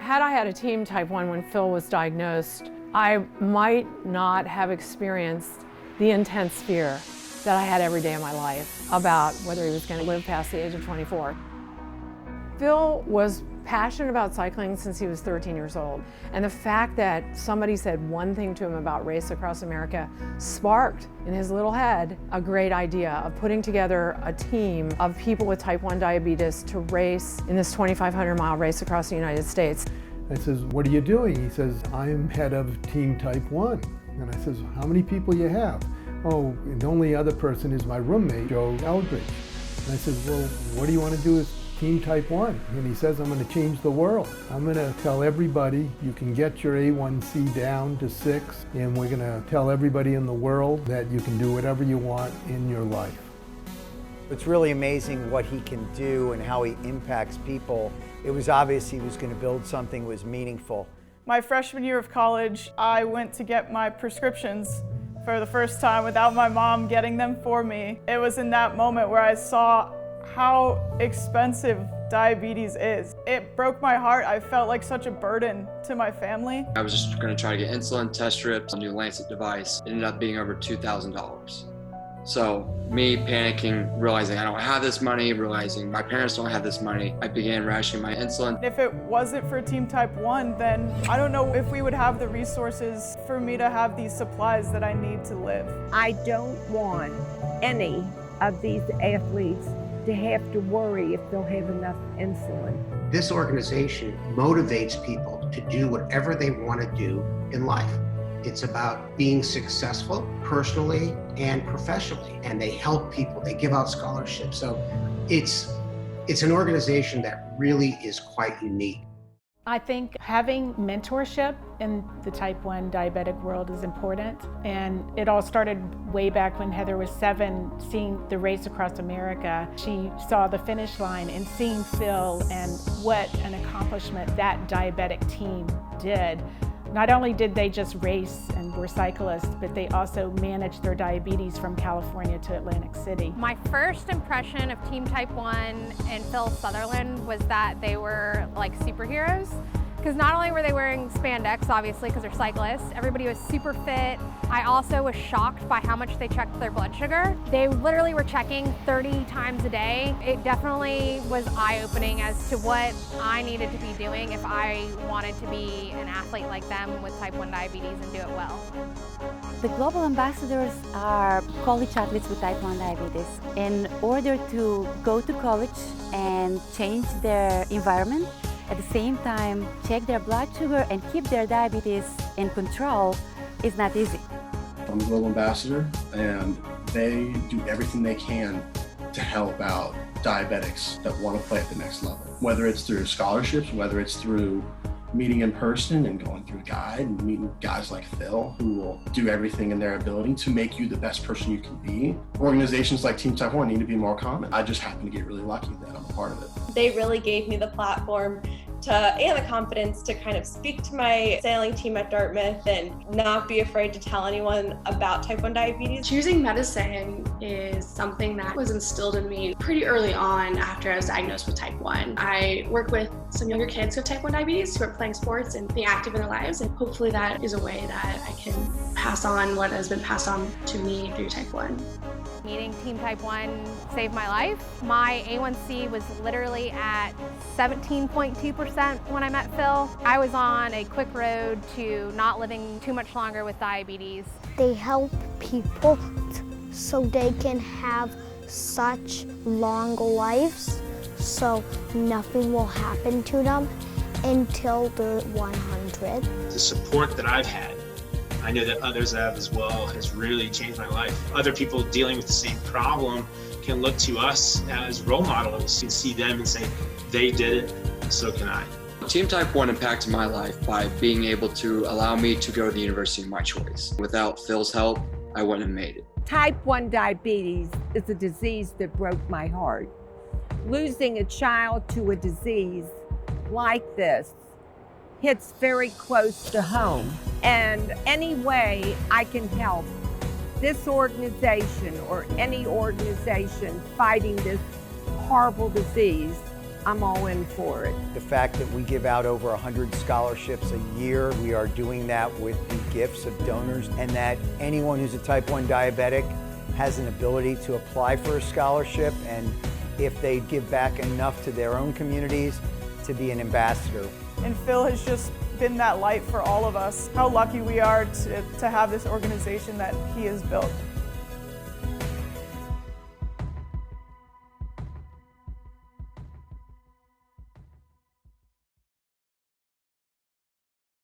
Had I had a team type 1 when Phil was diagnosed, I might not have experienced the intense fear that I had every day of my life about whether he was going to live past the age of 24. Phil was passionate about cycling since he was 13 years old, and the fact that somebody said one thing to him about Race Across America sparked in his little head a great idea of putting together a team of people with type 1 diabetes to race in this 2,500-mile race across the United States. I says, "What are you doing?" He says, "I'm head of Team Type 1. And I says, "How many people you have?" "Oh, and the only other person is my roommate, Joe Eldridge." And I says, "Well, what do you want to do with Team Type 1? And he says, "I'm going to change the world. I'm going to tell everybody you can get your A1C down to 6, and we're going to tell everybody in the world that you can do whatever you want in your life." It's really amazing what he can do and how he impacts people. It was obvious he was going to build something that was meaningful. My freshman year of college, I went to get my prescriptions for the first time without my mom getting them for me. It was in that moment where I saw how expensive diabetes is. It broke my heart. I felt like such a burden to my family. I was just going to try to get insulin, test strips, a new Lancet device. It ended up being over $2,000. So me panicking, realizing I don't have this money, realizing my parents don't have this money, I began rationing my insulin. If it wasn't for Team Type 1, then I don't know if we would have the resources for me to have these supplies that I need to live. I don't want any of these athletes to have to worry if they'll have enough insulin. This organization motivates people to do whatever they want to do in life. It's about being successful personally and professionally, and they help people, they give out scholarships. So it's an organization that really is quite unique. I think having mentorship in the type 1 diabetic world is important. And it all started way back when Heather was 7, seeing the Race Across America. She saw the finish line and seeing Phil and what an accomplishment that diabetic team did. Not only did they just race and were cyclists, but they also managed their diabetes from California to Atlantic City. My first impression of Team Type 1 and Phil Sutherland was that they were like superheroes. Because not only were they wearing spandex, obviously, because they're cyclists, everybody was super fit. I also was shocked by how much they checked their blood sugar. They literally were checking 30 times a day. It definitely was eye-opening as to what I needed to be doing if I wanted to be an athlete like them with type 1 diabetes and do it well. The global ambassadors are college athletes with type 1 diabetes. In order to go to college and change their environment, at the same time check their blood sugar and keep their diabetes in control is not easy. I'm the global ambassador, and they do everything they can to help out diabetics that want to play at the next level. Whether it's through scholarships, whether it's through meeting in person and going through a guide and meeting guys like Phil who will do everything in their ability to make you the best person you can be. Organizations like Team Type 1 need to be more common. I just happen to get really lucky that I'm a part of it. They really gave me the platform and the confidence to kind of speak to my sailing team at Dartmouth and not be afraid to tell anyone about type 1 diabetes. Choosing medicine is something that was instilled in me pretty early on after I was diagnosed with type 1. I work with some younger kids who have type 1 diabetes who are playing sports and being active in their lives, and hopefully that is a way that I can pass on what has been passed on to me through type 1. Meeting Team Type 1 saved my life. My A1C was literally at 17.2% when I met Phil. I was on a quick road to not living too much longer with diabetes. They help people so they can have such long lives, so nothing will happen to them until they're 100. The support that I've had, I know that others have as well, has really changed my life. Other people dealing with the same problem can look to us as role models and see them and say, they did it, so can I. Team Type 1 impacted my life by being able to allow me to go to the university of my choice. Without Phil's help, I wouldn't have made it. Type 1 diabetes is a disease that broke my heart. Losing a child to a disease like this hits very close to home. And any way I can help this organization or any organization fighting this horrible disease I'm all in for it. The fact that we give out over 100 scholarships a year, we are doing that with the gifts of donors, and that anyone who's a type 1 diabetic has an ability to apply for a scholarship, and if they give back enough to their own communities, to be an ambassador. And Phil has just been that light for all of us. How lucky we are to have this organization that he has built.